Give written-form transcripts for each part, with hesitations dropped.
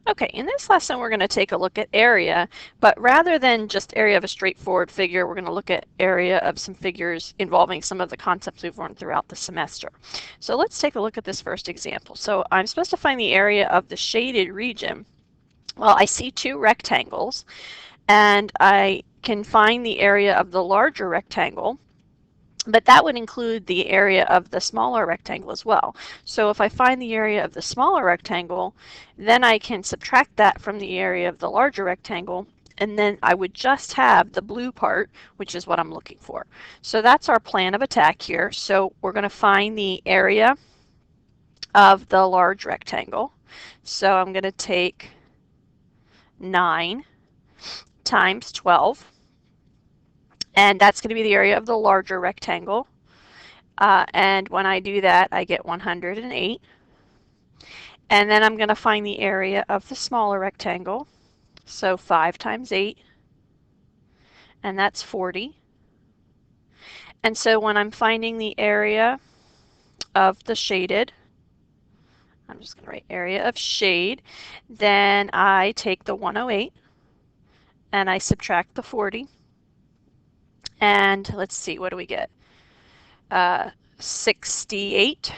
Okay, in this lesson we're going to take a look at area, but rather than just area of a straightforward figure, we're going to look at area of some figures involving some of the concepts we've learned throughout the semester. So let's take a look at this first example. So I'm supposed to find the area of the shaded region. Well, I see two rectangles, and I can find the area of the larger rectangle, but that would include the area of the smaller rectangle as well. So if I find the area of the smaller rectangle, then I can subtract that from the area of the larger rectangle, and then I would just have the blue part, which is what I'm looking for. So that's our plan of attack here. So we're going to find the area of the large rectangle. So I'm going to take 9 times 12, and that's going to be the area of the larger rectangle. And when I do that, I get 108. And then I'm going to find the area of the smaller rectangle. So 5 times 8, and that's 40. And so when I'm finding the area of the shaded, I'm just going to write area of shade, then I take the 108 and I subtract the 40. And let's see, what do we get? 68.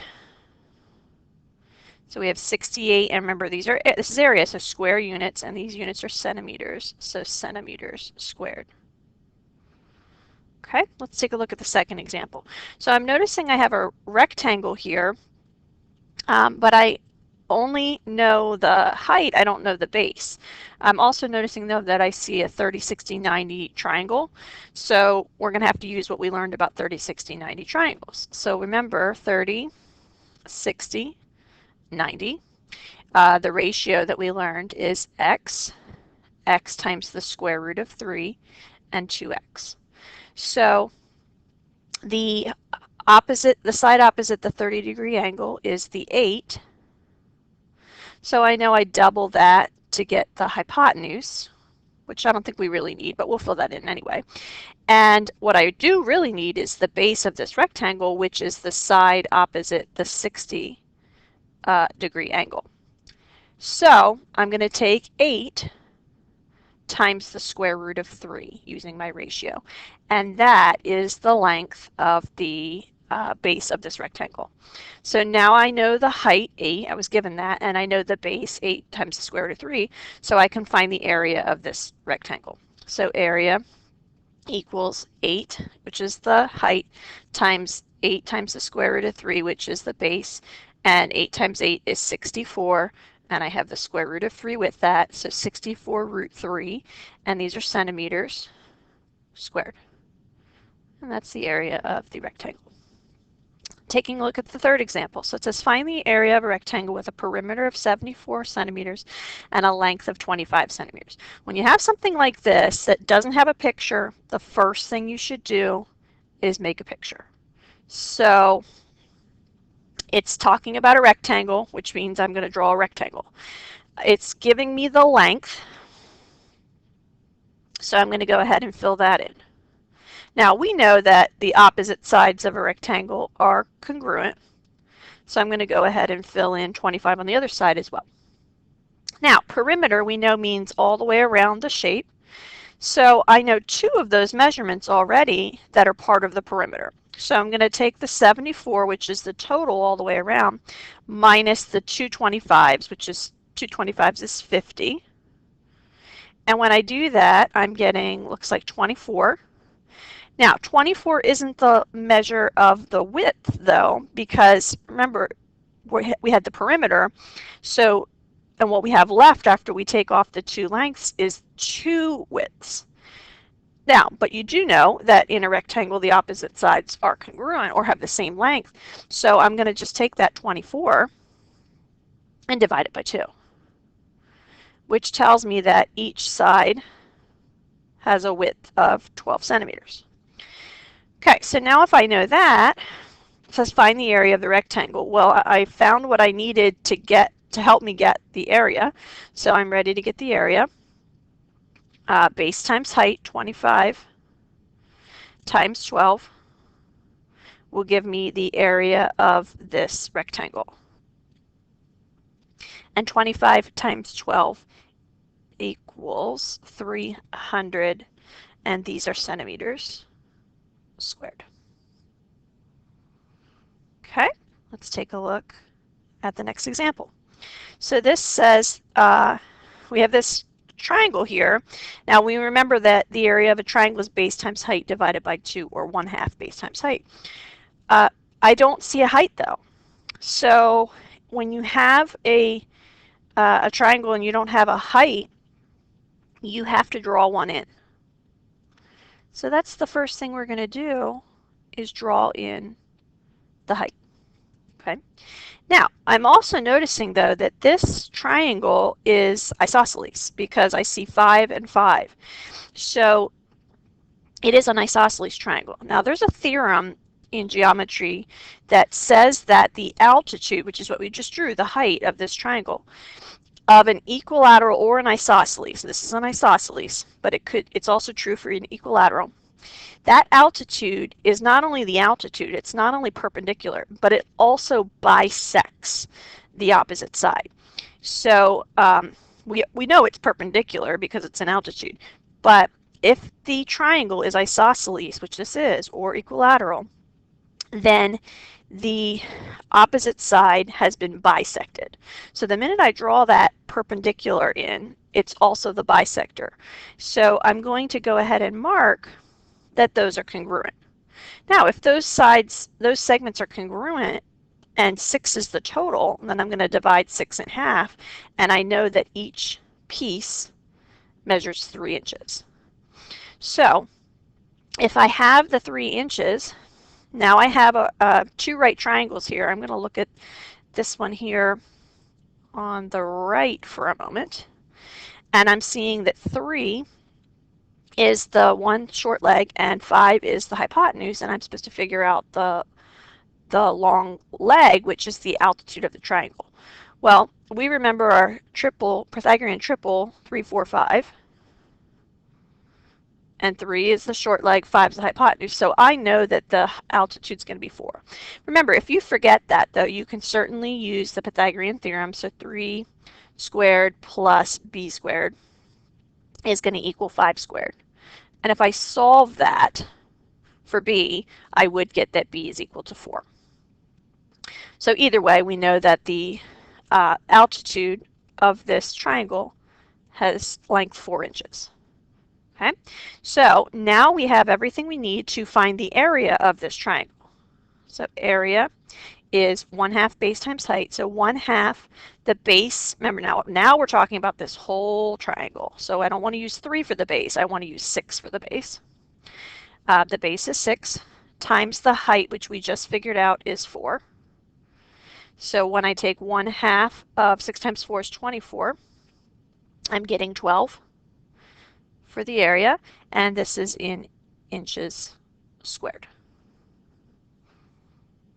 So we have 68, and remember this is area, so square units, and these units are centimeters, so centimeters squared. Okay, let's take a look at the second example. So I'm noticing I have a rectangle here, but I only know the height, I don't know the base. I'm also noticing though that I see a 30, 60, 90 triangle. So we're going to have to use what we learned about 30, 60, 90 triangles. So remember 30, 60, 90. The ratio that we learned is x times the square root of 3, and 2x. So the side opposite the 30-degree angle is the 8. So I know I double that to get the hypotenuse, which I don't think we really need, but we'll fill that in anyway. And what I do really need is the base of this rectangle, which is the side opposite the 60 degree angle. So I'm going to take 8 times the square root of 3 using my ratio. And that is the length of the base of this rectangle. So now I know the height, 8, I was given that, and I know the base, 8 times the square root of 3, so I can find the area of this rectangle. So area equals 8, which is the height, times 8 times the square root of 3, which is the base, and 8 times 8 is 64, and I have the square root of 3 with that, so 64 root 3, and these are centimeters squared. And that's the area of the rectangle. Taking a look at the third example. So it says find the area of a rectangle with a perimeter of 74 centimeters and a length of 25 centimeters. When you have something like this that doesn't have a picture, the first thing you should do is make a picture. So it's talking about a rectangle, which means I'm going to draw a rectangle. It's giving me the length, so I'm going to go ahead and fill that in. Now we know that the opposite sides of a rectangle are congruent, so I'm going to go ahead and fill in 25 on the other side as well. Now perimeter we know means all the way around the shape, so I know 2 of those measurements already that are part of the perimeter. So I'm going to take the 74, which is the total all the way around, minus the 225s, which is 225s is 50. And when I do that, I'm getting, looks like 24. Now, 24 isn't the measure of the width, though, because remember, we had the perimeter. So, and what we have left after we take off the 2 lengths is 2 widths. Now, but you do know that in a rectangle, the opposite sides are congruent or have the same length. So I'm going to just take that 24 and divide it by 2, which tells me that each side has a width of 12 centimeters. Okay, so now if I know that, it says find the area of the rectangle. Well, I found what I needed to help me get the area. So I'm ready to get the area. Base times height, 25, times 12 will give me the area of this rectangle. And 25 times 12 equals 300, and these are centimeters squared. Okay, let's take a look at the next example. So this says we have this triangle here. Now we remember that the area of a triangle is base times height divided by 2, or 1/2 base times height. I don't see a height though. So when you have a triangle and you don't have a height, you have to draw one in. So that's the first thing we're going to do, is draw in the height. Okay. Now, I'm also noticing though that this triangle is isosceles because I see 5 and 5. So it is an isosceles triangle. Now there's a theorem in geometry that says that the altitude, which is what we just drew, the height of this triangle, of an equilateral or an isosceles, this is an isosceles, but it's also true for an equilateral, that altitude is not only the altitude, it's not only perpendicular, but it also bisects the opposite side. So we know it's perpendicular because it's an altitude, but if the triangle is isosceles, which this is, or equilateral, then the opposite side has been bisected. So the minute I draw that perpendicular in, it's also the bisector. So I'm going to go ahead and mark that those are congruent. Now, if those segments are congruent, and 6 is the total, then I'm going to divide 6 in half, and I know that each piece measures 3 inches. So if I have the 3 inches, now I have two right triangles here. I'm going to look at this one here on the right for a moment, and I'm seeing that 3 is the one short leg and 5 is the hypotenuse, and I'm supposed to figure out the long leg, which is the altitude of the triangle. Well, we remember our Pythagorean triple, 3, 4, 5. And 3 is the short leg, 5 is the hypotenuse. So I know that the altitude is going to be 4. Remember, if you forget that, though, you can certainly use the Pythagorean theorem. So 3 squared plus b squared is going to equal 5 squared. And if I solve that for b, I would get that b is equal to 4. So either way, we know that the altitude of this triangle has length 4 inches. Okay, so now we have everything we need to find the area of this triangle. So area is 1/2 base times height. So 1/2 the base. Remember, now we're talking about this whole triangle. So I don't want to use 3 for the base. I want to use 6 for the base. The base is 6 times the height, which we just figured out is 4. So when I take 1/2 of 6 times 4 is 24. I'm getting 12 for the area, and this is in inches squared.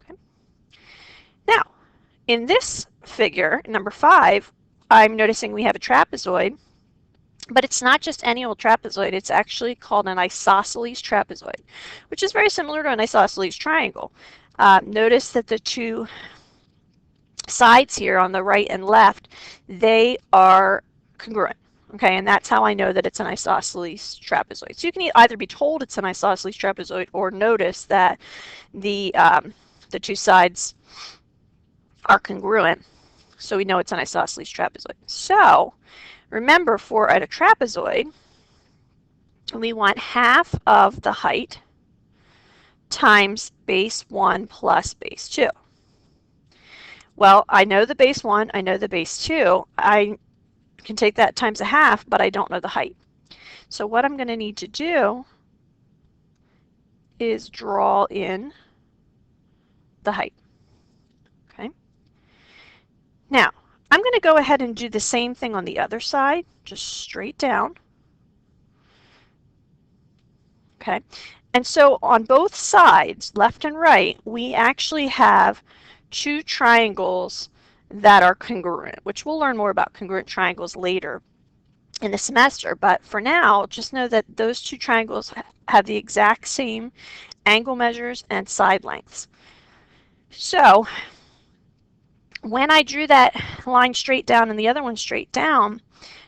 Okay. Now, in this figure, number 5, I'm noticing we have a trapezoid, but it's not just any old trapezoid, it's actually called an isosceles trapezoid, which is very similar to an isosceles triangle. Notice that the two sides here on the right and left, they are congruent. Okay, and that's how I know that it's an isosceles trapezoid. So you can either be told it's an isosceles trapezoid or notice that the two sides are congruent. So we know it's an isosceles trapezoid. So remember, for a trapezoid, we want half of the height times base 1 plus base 2. Well, I know the base 1, I know the base 2. I can take that times 1/2, but I don't know the height. So what I'm going to need to do is draw in the height. Okay. Now, I'm going to go ahead and do the same thing on the other side, just straight down. Okay. And so on both sides, left and right, we actually have two triangles that are congruent, which we'll learn more about congruent triangles later in the semester. But for now, just know that those two triangles have the exact same angle measures and side lengths. So When I drew that line straight down and the other one straight down,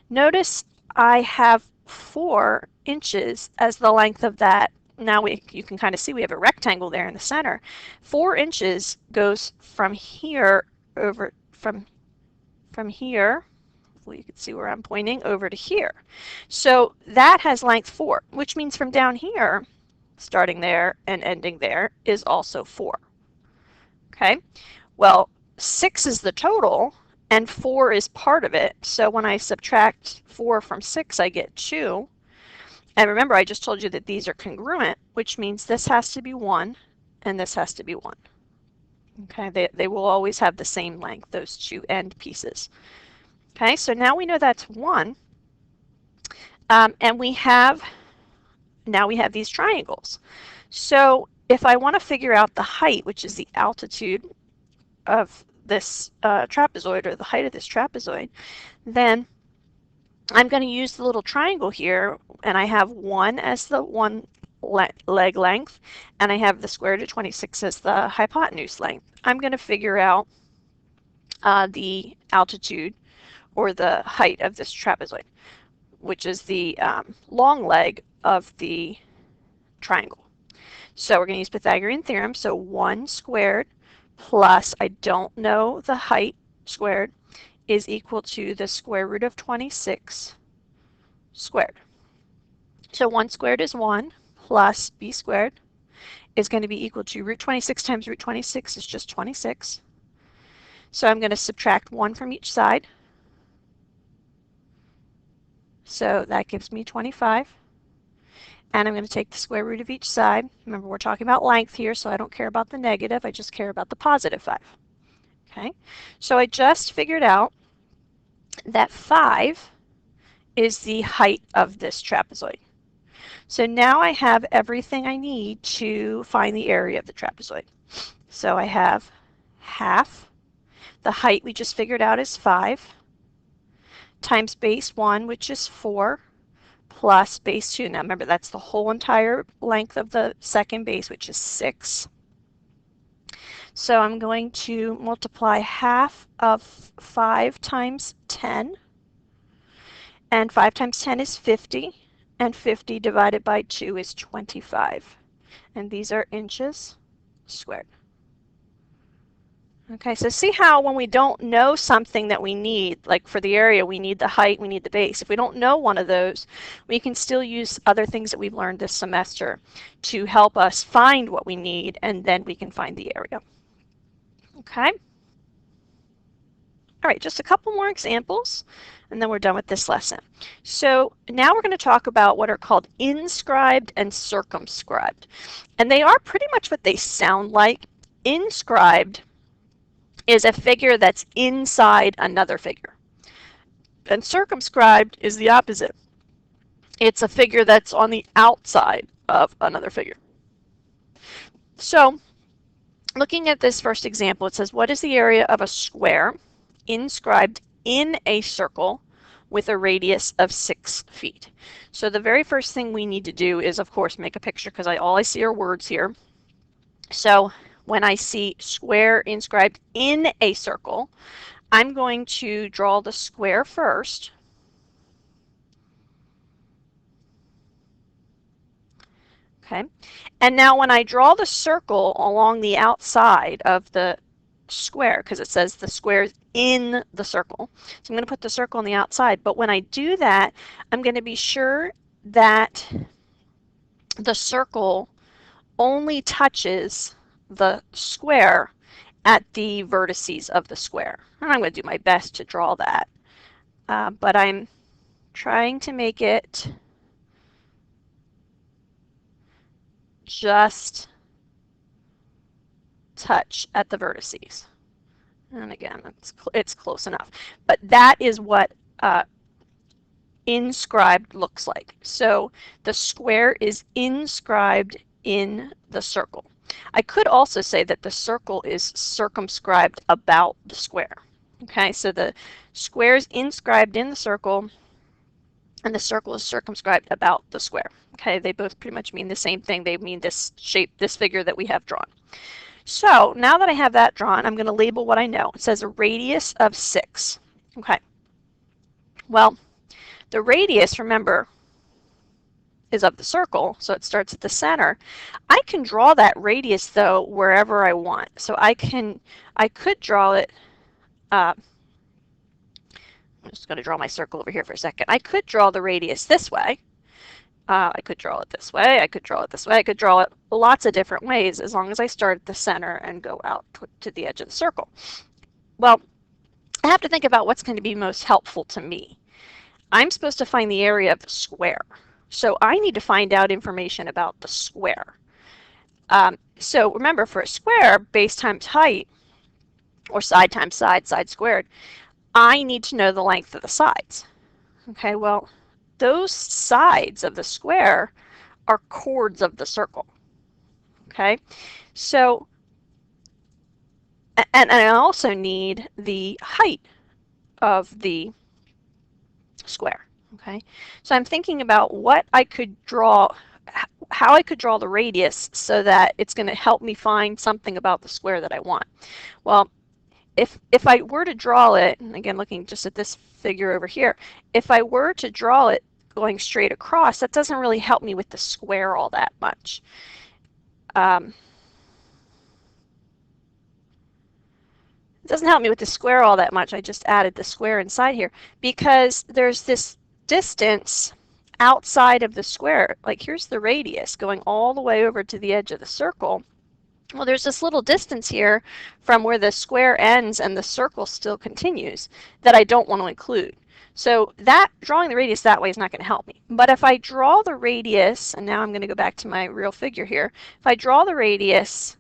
notice I have 4 inches as the length of that. Now you can kind of see we have a rectangle there in the center. 4 inches goes from here over from here. Hopefully you can see where I'm pointing over to here. So that has length 4, which means from down here, starting there and ending there, is also 4. Okay, well, 6 is the total and 4 is part of it. So when I subtract 4 from 6, I get 2. And remember, I just told you that these are congruent, which means this has to be 1 and this has to be 1. Okay, they will always have the same length, those two end pieces. Okay, so now we know that's 1. And now we have these triangles. So if I want to figure out the height, which is the altitude of this trapezoid, or the height of this trapezoid, then I'm going to use the little triangle here, and I have 1 as the one leg length, and I have the square root of 26 as the hypotenuse length. I'm going to figure out the altitude or the height of this trapezoid, which is the long leg of the triangle. So we're going to use Pythagorean theorem. So 1 squared plus, I don't know the height squared, is equal to the square root of 26 squared. So 1 squared is 1 plus b squared is going to be equal to root 26 times root 26 is just 26. So I'm going to subtract 1 from each side. So that gives me 25. And I'm going to take the square root of each side. Remember, we're talking about length here, so I don't care about the negative. I just care about the positive 5. Okay, so I just figured out that 5 is the height of this trapezoid. So now I have everything I need to find the area of the trapezoid. So I have half. The height we just figured out is 5 times base 1, which is 4, plus base 2. Now remember, that's the whole entire length of the second base, which is 6. So I'm going to multiply half of 5 times 10. And 5 times 10 is 50. And 50 divided by 2 is 25. And these are inches squared. Okay, so see how when we don't know something that we need, like for the area, we need the height, we need the base. If we don't know one of those, we can still use other things that we've learned this semester to help us find what we need, and then we can find the area. Okay? All right, just a couple more examples, and then we're done with this lesson. So now we're going to talk about what are called inscribed and circumscribed. And they are pretty much what they sound like. Inscribed is a figure that's inside another figure. And circumscribed is the opposite. It's a figure that's on the outside of another figure. So looking at this first example, it says, what is the area of a square inscribed in a circle with a radius of 6 feet? So the very first thing we need to do is, of course, make a picture, because all I see are words here. So when I see square inscribed in a circle, I'm going to draw the square first. Okay, and now when I draw the circle along the outside of the square, because it says the square is in the circle, so I'm going to put the circle on the outside, but when I do that, I'm going to be sure that the circle only touches the square at the vertices of the square. And I'm going to do my best to draw that, but I'm trying to make it just touch at the vertices. And again, it's close enough. But that is what inscribed looks like. So the square is inscribed in the circle. I could also say that the circle is circumscribed about the square. Okay, so the square is inscribed in the circle, and the circle is circumscribed about the square. Okay, they both pretty much mean the same thing. They mean this shape, this figure that we have drawn. So now that I have that drawn, I'm going to label what I know. It says a radius of 6. Okay. Well, the radius, remember, is of the circle, so it starts at the center. I can draw that radius, though, wherever I want. So I could draw it, I'm just going to draw my circle over here for a second. I could draw the radius this way. I could draw it this way. I could draw it this way. I could draw it lots of different ways as long as I start at the center and go out to the edge of the circle. Well, I have to think about what's going to be most helpful to me. I'm supposed to find the area of the square. So I need to find out information about the square. So remember, for a square, base times height, or side times side squared, I need to know the length of the sides. Okay, well, those sides of the square are chords of the circle. Okay, so, and I also need the height of the square. Okay, so I'm thinking about what I could draw, how I could draw the radius so that it's going to help me find something about the square that I want. Well, if I were to draw it, and again looking just at this figure over here, if I were to draw it going straight across, that doesn't really help me with the square all that much. It doesn't help me with the square all that much. I just added the square inside here because there's this distance outside of the square. Like here's the radius going all the way over to the edge of the circle. Well, there's this little distance here from where the square ends and the circle still continues that I don't want to include. So that drawing the radius that way is not going to help me. But if I draw the radius, and now I'm going to go back to my real figure here, if I draw the radius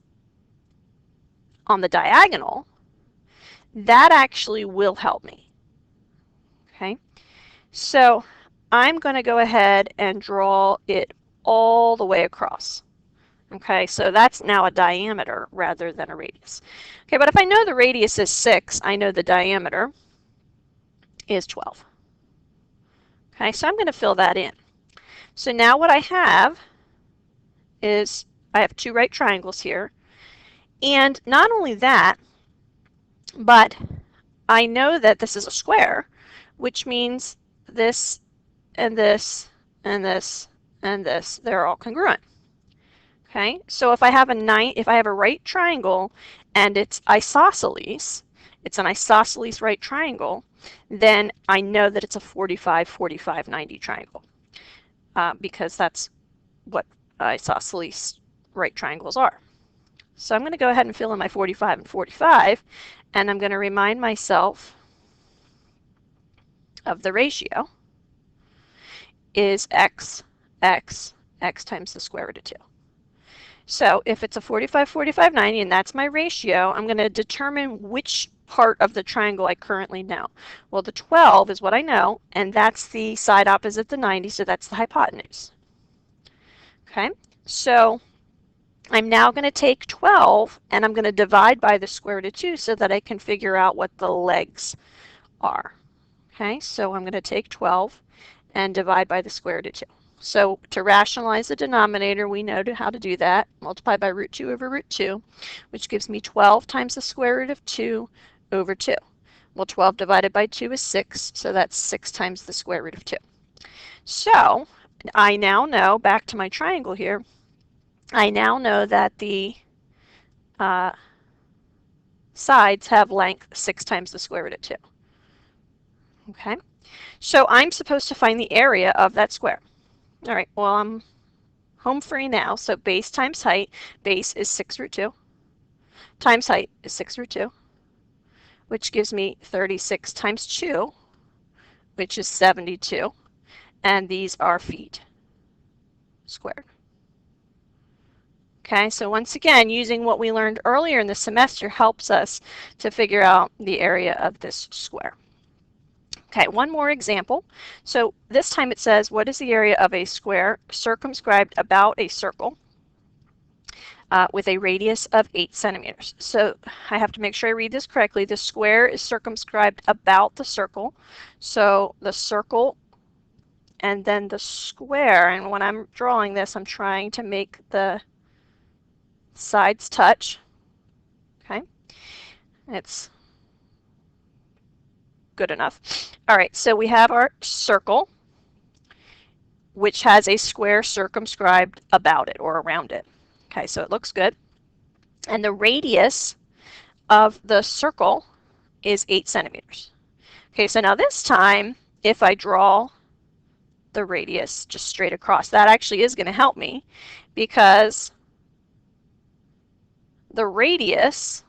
on the diagonal, that actually will help me. Okay, so I'm going to go ahead and draw it all the way across. Okay, so that's now a diameter rather than a radius. Okay, but if I know the radius is 6, I know the diameter is 12. Okay, so I'm going to fill that in. So now what I have is I have 2 right triangles here. And not only that, but I know that this is a square, which means this and this and this and this, they're all congruent. Okay, so if I have a right triangle and it's isosceles, it's an isosceles right triangle, then I know that it's a 45, 45, 90 triangle because that's what isosceles right triangles are. So I'm going to go ahead and fill in my 45 and 45, and I'm going to remind myself of the ratio is x times the square root of 2. So if it's a 45, 45, 90, and that's my ratio, I'm going to determine which part of the triangle I currently know. Well, the 12 is what I know, and that's the side opposite the 90, so that's the hypotenuse. Okay, so I'm now going to take 12, and I'm going to divide by the square root of 2 so that I can figure out what the legs are. Okay, so I'm going to take 12 and divide by the square root of 2. So to rationalize the denominator, we know how to do that. Multiply by root 2 over root 2, which gives me 12 times the square root of 2 over 2. Well, 12 divided by 2 is 6, so that's 6 times the square root of 2. So I now know, back to my triangle here, I now know that the sides have length 6 times the square root of 2. Okay, so I'm supposed to find the area of that square. All right, well, I'm home free now, so base times height. Base is 6 root 2 times height is 6 root 2, which gives me 36 times 2, which is 72, and these are feet squared. Okay, so once again, using what we learned earlier in the semester helps us to figure out the area of this square. Okay, one more example. So this time it says, what is the area of a square circumscribed about a circle with a radius of 8 centimeters? So I have to make sure I read this correctly. The square is circumscribed about the circle. So the circle and then the square, and when I'm drawing this, I'm trying to make the sides touch. It's good enough. All right, so we have our circle, which has a square circumscribed about it or around it. Okay, so it looks good. And the radius of the circle is 8 centimeters. Okay, so now this time, if I draw the radius just straight across, that actually is going to help me because the radius,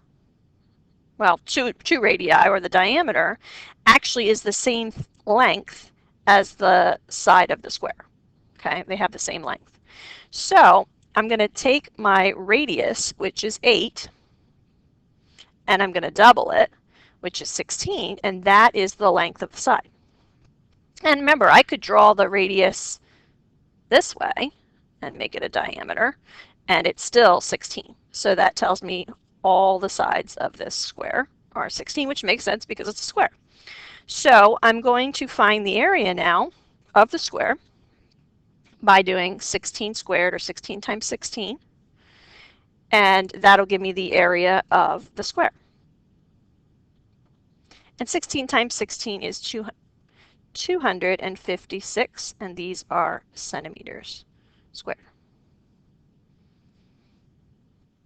well, two radii, or the diameter, actually is the same length as the side of the square. Okay, they have the same length. So I'm going to take my radius, which is 8, and I'm going to double it, which is 16, and that is the length of the side. And remember, I could draw the radius this way and make it a diameter, and it's still 16. So that tells me all the sides of this square are 16, which makes sense because it's a square. So I'm going to find the area now of the square by doing 16 squared, or 16 times 16, and that'll give me the area of the square. And 16 times 16 is 256, and these are centimeters squared.